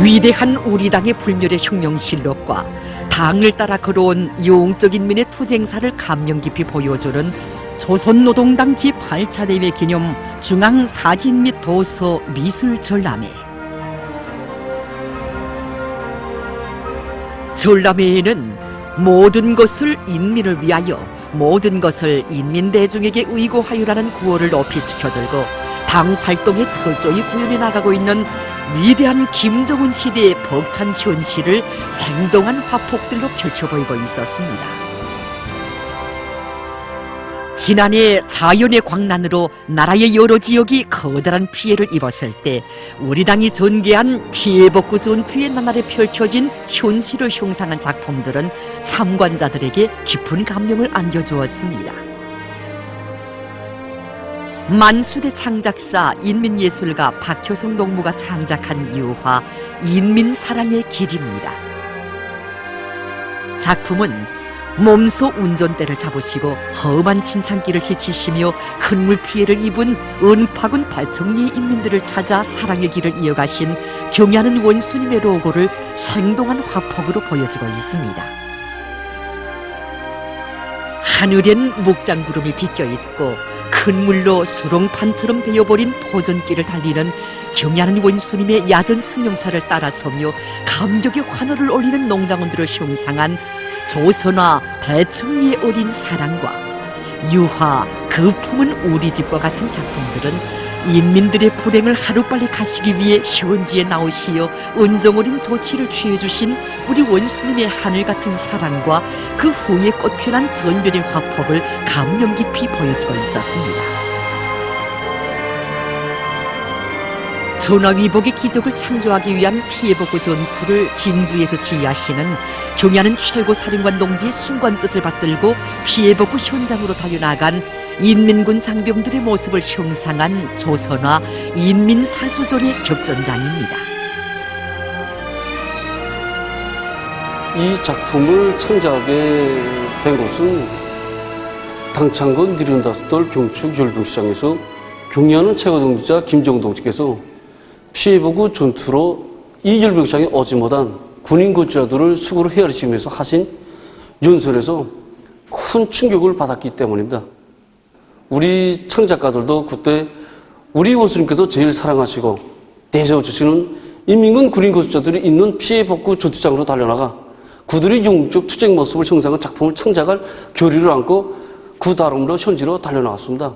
위대한 우리 당의 불멸의 혁명실록과 당을 따라 걸어온 용적 인민의 투쟁사를 감명 깊이 보여주는 조선노동당 제8차 대회 기념 중앙 사진 및 도서 미술 전람회. 전람회에는 모든 것을 인민을 위하여, 모든 것을 인민대중에게 의고하유라는 구호를 높이 지켜들고 당 활동에 철저히 구현해 나가고 있는 위대한 김정은 시대의 벅찬 현실을 생동한 화폭들로 펼쳐보이고 있었습니다. 지난해 자연의 광란으로 나라의 여러 지역이 커다란 피해를 입었을 때 우리 당이 전개한 피해복구 전투의 나날에 펼쳐진 현실을 형상한 작품들은 참관자들에게 깊은 감명을 안겨주었습니다. 만수대 창작사 인민예술가 박효성 농무가 창작한 유화 인민사랑의 길입니다. 작품은 몸소 운전대를 잡으시고 험한 진창길을 헤치시며 큰 물 피해를 입은 은파군 대청리의 인민들을 찾아 사랑의 길을 이어가신 경애하는 원수님의 로고를 생동한 화폭으로 보여주고 있습니다. 하늘엔 목장구름이 비껴있고 큰 물로 수렁판처럼 되어버린 포전길을 달리는 경애하는 원수님의 야전 승용차를 따라서며 감격의 환호를 올리는 농장원들을 형상한 조선화 대청리의 어린 사랑과 유화 그 품은 우리 집과 같은 작품들은 인민들의 불행을 하루빨리 가시기 위해 현지에 나오시어 은정어린 조치를 취해주신 우리 원수님의 하늘 같은 사랑과 그 후에 꽃피어난 전변의 화폭을 감명 깊이 보여주고 있었습니다. 전화위복의 기적을 창조하기 위한 피해복구 전투를 진두에서 지휘하시는 경애하는 최고사령관 동지의 순간 뜻을 받들고 피해복구 현장으로 달려나간 인민군 장병들의 모습을 형상한 조선화 인민사수전의 격전장입니다. 이 작품을 창작하게 된 곳은 당창건 니른다섯돌 경축 열병시장에서 경애하는 최고동지자 김정은 동지께서 피해복구 전투로 이 열병시장에 오지 못한 군인 거주자들을 수고로 헤아리시기 위해서 하신 연설에서 큰 충격을 받았기 때문입니다. 우리 창작가들도 그때 우리 원수님께서 제일 사랑하시고 내세워주시는 인민군 군인 거주자들이 있는 피해복구 전투장으로 달려나가 그들의 용적 투쟁 모습을 형상한 작품을 창작할 교리를 안고 그 다음으로 현지로 달려나갔습니다.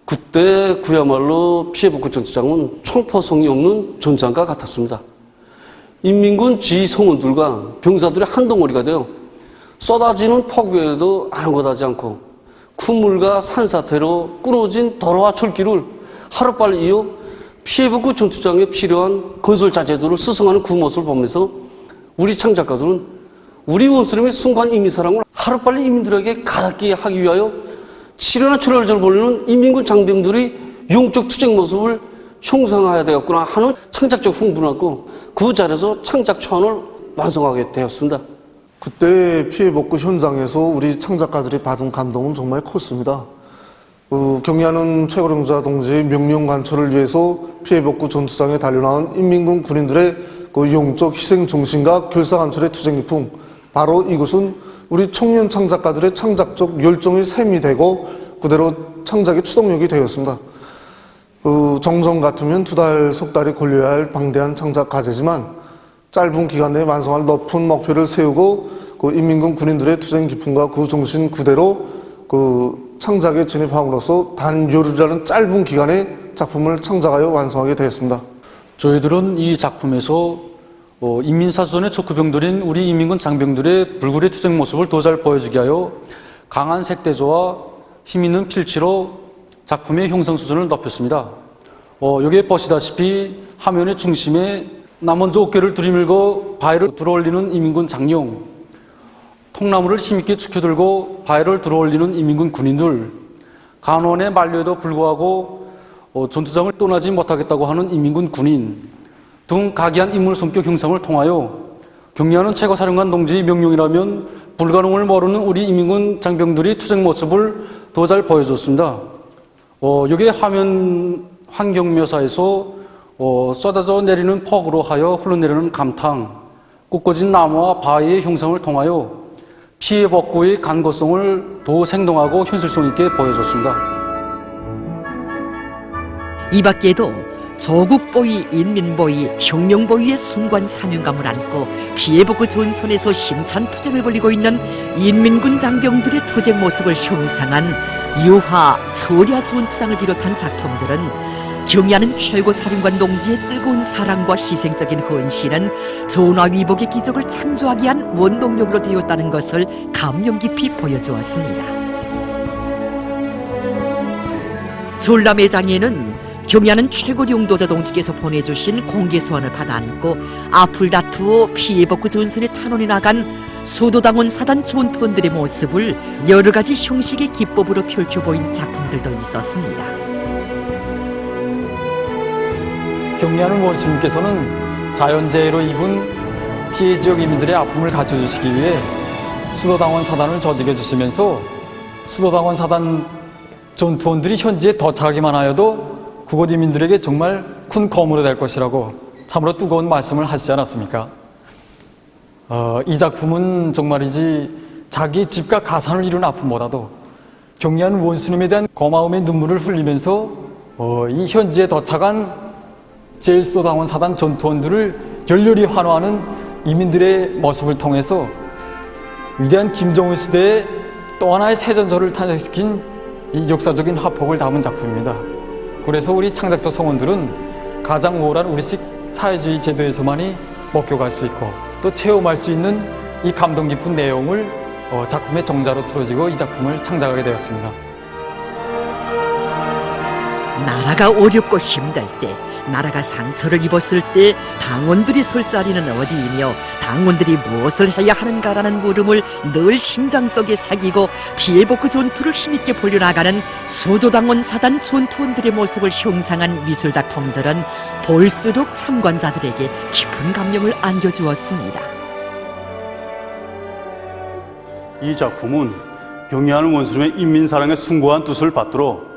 그때 그야말로 피해복구 전투장은 총포성이 없는 전장과 같았습니다. 인민군 지휘성원들과 병사들의 한 덩어리가 되어 쏟아지는 폭우에도 아랑곳하지 않고 큰 물과 산사태로 끊어진 도로와 철길을 하루빨리 이어 피해복구 전투장에 필요한 건설 자재들을 수송하는 그 모습을 보면서 우리 창작가들은 우리 원수님의 순간 인민사랑을 하루빨리 인민들에게 가닿게 하기 위하여 치열한 철혈전을 벌이는 인민군 장병들의 용적 투쟁 모습을 형상화해야 되겠구나 하는 창작적 흥분을 갖고 그 자리에서 창작 초안을 완성하게 되었습니다. 그때 피해복구 현장에서 우리 창작가들이 받은 감동은 정말 컸습니다. 경애하는 최고령자 동지의 명령 관철을 위해서 피해복구 전투장에 달려나온 인민군 군인들의 그 용적 희생 정신과 결사관철의 투쟁 기풍, 바로 이것은 우리 청년 창작가들의 창작적 열정의 샘이 되고 그대로 창작의 추동력이 되었습니다. 정성 같으면 2달, 석 달이 걸려야 할 방대한 창작 과제지만 짧은 기간 내에 완성할 높은 목표를 세우고 그 인민군 군인들의 투쟁 기풍과 그 정신 그대로 그 창작에 진입함으로써 단 열흘이라는 짧은 기간에 작품을 창작하여 완성하게 되었습니다. 저희들은 이 작품에서 인민사수전의 척후병들인 우리 인민군 장병들의 불굴의 투쟁 모습을 더 잘 보여주게 하여 강한 색대조와 힘있는 필치로 작품의 형상 수준을 높였습니다. 여기에 보시다시피 화면의 중심에 나 먼저 어깨를 들이밀고 바위를 들어올리는 인민군 장령, 통나무를 힘있게 축혀들고 바위를 들어올리는 인민군 군인들, 간원의 만류에도 불구하고 전투장을 떠나지 못하겠다고 하는 인민군 군인 등 각이한 인물 성격 형상을 통하여 경애하는 최고사령관 동지의 명령이라면 불가능을 모르는 우리 인민군 장병들이 투쟁 모습을 더 잘 보여줬습니다. 여기에 화면 환경 묘사에서 쏟아져 내리는 폭우로 하여 흘러내리는 감탕, 꺾어진 나무와 바위의 형상을 통하여 피해 복구의 간고성을 더 생동하고 현실성 있게 보여줬습니다. 이 밖에도 조국보위, 인민보위, 혁명보위의 숭고한 사명감을 안고 피해복구 전선에서 힘찬 투쟁을 벌이고 있는 인민군 장병들의 투쟁 모습을 형상한 유화, 철야 전투장을 비롯한 작품들은 경야는 최고 사령관 동지의 뜨거운 사랑과 희생적인 헌신은 전화위복의 기적을 창조하기 위한 원동력으로 되었다는 것을 감명 깊이 보여주었습니다. 전람회장에는 경야는 최고 용도자 동지께서 보내주신 공개 소환을 받아 안고 앞을 다투어 피해복구 전선에 탄원해 나간 수도당원 사단 전투원들의 모습을 여러 가지 형식의 기법으로 펼쳐 보인 작품들도 있었습니다. 경리하는 원수님께서는 자연재해로 입은 피해 지역 이민들의 아픔을 가져주시기 위해 수도당원 사단을 조직해 주시면서 수도당원 사단 전투원들이 현지에 도착하기만 하여도 그곳 이민들에게 정말 큰 거물이 될 것이라고 참으로 뜨거운 말씀을 하시지 않았습니까? 이 작품은 정말이지 자기 집과 가산을 이룬 아픔보다도 경리하는 원수님에 대한 고마움의 눈물을 흘리면서 이 현지에 도착한 제1수도당원 사단 전투원들을 열렬히 환호하는 이민들의 모습을 통해서 위대한 김정은 시대의 또 하나의 새전설을 탄생시킨 이 역사적인 화폭을 담은 작품입니다. 그래서 우리 창작자 성원들은 가장 우월한 우리식 사회주의 제도에서만이 목격할 수 있고 또 체험할 수 있는 이 감동 깊은 내용을 작품의 정자로 틀어지고 이 작품을 창작하게 되었습니다. 나라가 어렵고 힘들 때, 나라가 상처를 입었을 때 당원들이 설 자리는 어디이며 당원들이 무엇을 해야 하는가라는 물음을 늘 심장 속에 새기고 피해복구 전투를 힘있게 벌려나가는 수도당원 사단 전투원들의 모습을 형상한 미술작품들은 볼수록 참관자들에게 깊은 감명을 안겨주었습니다. 이 작품은 경애하는 원수님의 인민사랑의 숭고한 뜻을 받들어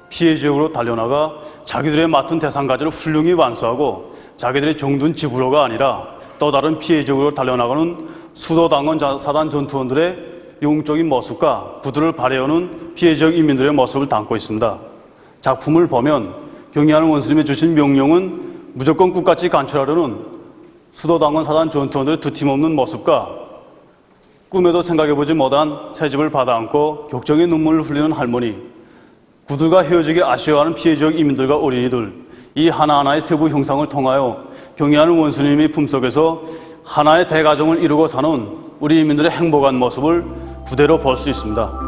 피해 지역으로 달려나가 자기들의 맡은 대상가지를 훌륭히 완수하고 자기들의 정든 지구로가 아니라 또 다른 피해 지역으로 달려나가는 수도당원 사단 전투원들의 영웅적인 모습과 그들을 바래오는 피해 지역 인민들의 모습을 담고 있습니다. 작품을 보면 경애하는 원수님이 주신 명령은 무조건 끝까지 간철하려는 수도당원 사단 전투원들의 두팀없는 모습과 꿈에도 생각해보지 못한 새집을 받아안고 격정의 눈물을 흘리는 할머니, 그들과 헤어지기 아쉬워하는 피해 지역 이민들과 어린이들, 이 하나하나의 세부 형상을 통하여 경애하는 원수님의 품속에서 하나의 대가정을 이루고 사는 우리 이민들의 행복한 모습을 그대로 볼 수 있습니다.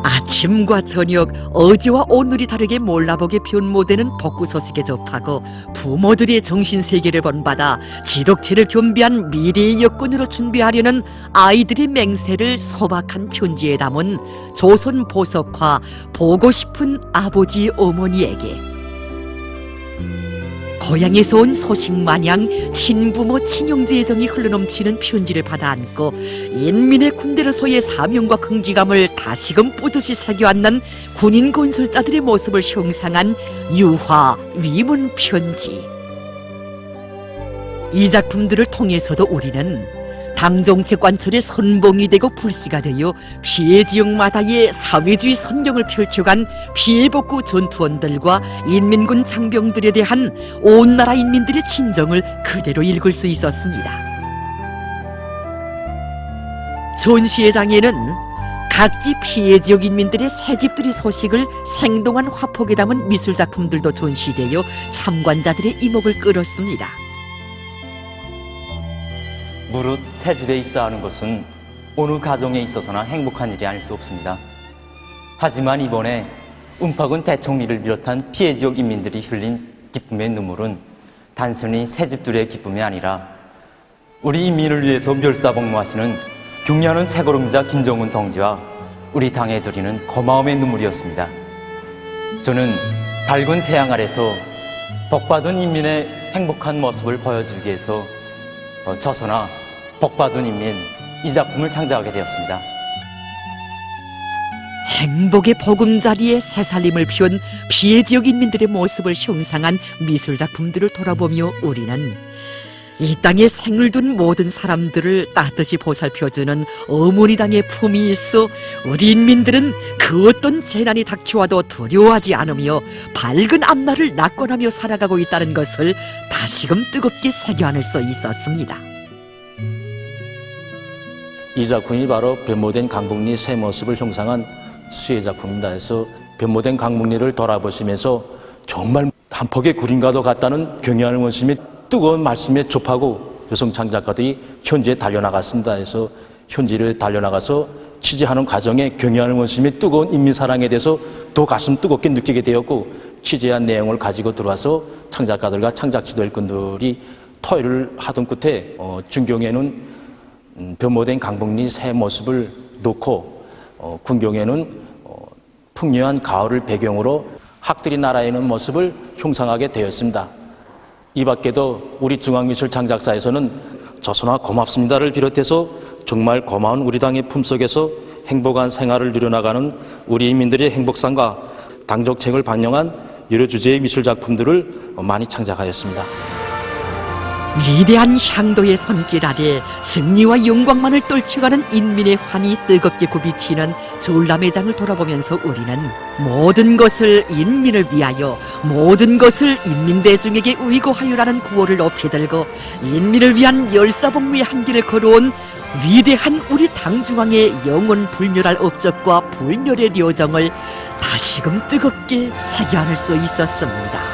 아침과 저녁, 어제와 오늘이 다르게 몰라보게 변모되는 복구 소식에 접하고 부모들의 정신세계를 본받아 지독체를 겸비한 미래의 여건으로 준비하려는 아이들의 맹세를 소박한 편지에 담은 조선 보석화 보고 싶은 아버지 어머니에게 고향에서 온 소식 마냥 친부모 친형제 애정이 흘러넘치는 편지를 받아 안고 인민의 군대로서의 사명과 긍지감을 다시금 뿌듯이 새겨안는 군인 건설자들의 모습을 형상한 유화 위문 편지. 이 작품들을 통해서도 우리는 당정책 관철의 선봉이 되고 불씨가 되어 피해 지역마다의 사회주의 선경을 펼쳐간 피해복구 전투원들과 인민군 장병들에 대한 온 나라 인민들의 친정을 그대로 읽을 수 있었습니다. 전시회장에는 각지 피해 지역 인민들의 새집들의 소식을 생동한 화폭에 담은 미술작품들도 전시되어 참관자들의 이목을 끌었습니다. 무릇 새집에 입사하는 것은 어느 가정에 있어서나 행복한 일이 아닐 수 없습니다. 하지만 이번에 은팍은 대총리를 비롯한 피해 지역 인민들이 흘린 기쁨의 눈물은 단순히 새집들의 기쁨이 아니라 우리 인민을 위해서 멸사복무하시는 경애하는 최고령자 김정은 동지와 우리 당에 드리는 고마움의 눈물이었습니다. 저는 밝은 태양 아래서 복받은 인민의 행복한 모습을 보여주기 위해서 저서나 복받은 인민 이 작품을 창작하게 되었습니다. 행복의 보금자리에 새살림을 피운 피해 지역 인민들의 모습을 형상한 미술 작품들을 돌아보며 우리는 이 땅에 생을 둔 모든 사람들을 따뜻이 보살펴주는 어머니 당의 품이 있어 우리 인민들은 그 어떤 재난이 닥쳐와도 두려워하지 않으며 밝은 앞날을 낙관하며 살아가고 있다는 것을 다시금 뜨겁게 새겨안을 수 있었습니다. 이 작품이 바로 변모된 강북리 새 모습을 형상한 수혜 작품입니다. 그래서 변모된 강북리를 돌아보시면서 정말 한 폭의 구린과도 같다는 경외하는 원심이 뜨거운 말씀에 접하고 여성 창작가들이 현지에 달려나갔습니다. 그래서 현지를 달려나가서 취재하는 과정에 경외하는 원심이 뜨거운 인민사랑에 대해서 더 가슴 뜨겁게 느끼게 되었고, 취재한 내용을 가지고 들어와서 창작가들과 창작 지도일꾼들이 토의를 하던 끝에 중경에는 변모된 강북리 새 모습을 놓고 군경에는 풍요한 가을을 배경으로 학들이 날아있는 모습을 형상하게 되었습니다. 이 밖에도 우리 중앙미술창작사에서는 저선아 고맙습니다를 비롯해서 정말 고마운 우리 당의 품속에서 행복한 생활을 누려나가는 우리 인민들의 행복상과 당족책을 반영한 여러 주제의 미술작품들을 많이 창작하였습니다. 위대한 향도의 손길 아래 승리와 영광만을 떨쳐가는 인민의 환히 뜨겁게 굽이치는 전람회장을 돌아보면서 우리는 모든 것을 인민을 위하여, 모든 것을 인민대중에게 의거하여라는 구호를 높이 들고 인민을 위한 열사복무의 한길을 걸어온 위대한 우리 당중앙의 영원 불멸할 업적과 불멸의 려정을 다시금 뜨겁게 새겨안을 수 있었습니다.